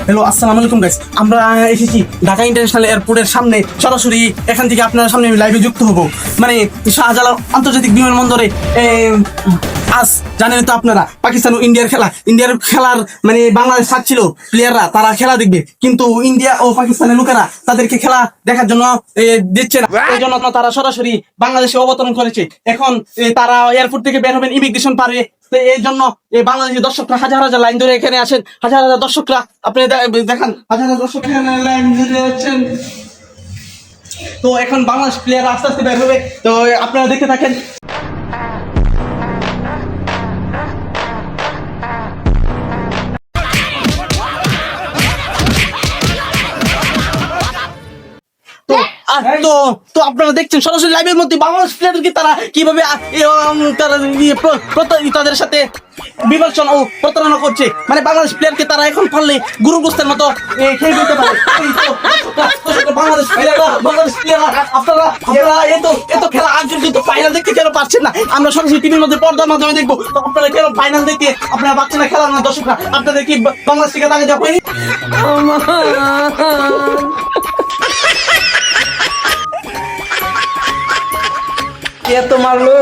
Hello, আসসালামু আলাইকুম guys. আমরা এসেছি ঢাকা ইন্টারন্যাশনাল এয়ারপোর্টের সামনে, সরাসরি এখান থেকে আপনার সামনে লাইভে যুক্ত হব। মানে শাহজালাল আন্তর্জাতিক বিমানবন্দরে আজ জানেন তো আপনারা, পাকিস্তান ও ইন্ডিয়ার খেলার মানে বাংলাদেশ থাকছিল প্লেয়াররা, তারা খেলা দেখবে, কিন্তু ইন্ডিয়া ও পাকিস্তানের লোকেরা তাদেরকে খেলা দেখার জন্য দিচ্ছে না। এই জন্য তারা সরাসরি বাংলাদেশে অবতরণ করেছে। এখন তারা এয়ারপোর্ট থেকে বের হবেন, ইমিগ্রেশন পারে। তো এই জন্য বাংলাদেশের দর্শকরা হাজার হাজার লাইন ধরে এখানে আসেন। হাজার হাজার দর্শকরা আপনি দেখান, হাজার হাজার দর্শক এখানে লাইন ধরে আছেন। তো এখন বাংলাদেশ প্লেয়ার আস্তে আস্তে বের হবে, তো আপনারা দেখতে থাকেন। তো আপনারা দেখছেন সরাসরি লাইভের মধ্যে বাংলাদেশ প্লেয়ারকে তারা কিভাবে তাদের সাথে বিবেচনা ও প্রতারণা করছে। মানে বাংলাদেশ প্লেয়ারকে তারা এখন পারলে গুরু গোস্তের মতো খেয়ে দিতে পারে। বাংলাদেশ প্লেয়াররা আপনারা এত খেলা আগে কিন্তু ফাইনাল দেখতে কেন পারছেন না? আমরা সরাসরি টিভির মধ্যে পর্দার মাধ্যমে দেখবো, তো আপনারা কেন ফাইনাল দেখতে আপনারা পাচ্ছেন না? খেলা না দর্শকরা আপনাদের কি বাংলাদেশ থেকে তাকে দেওয়া হয়নি? কে তো মারলো?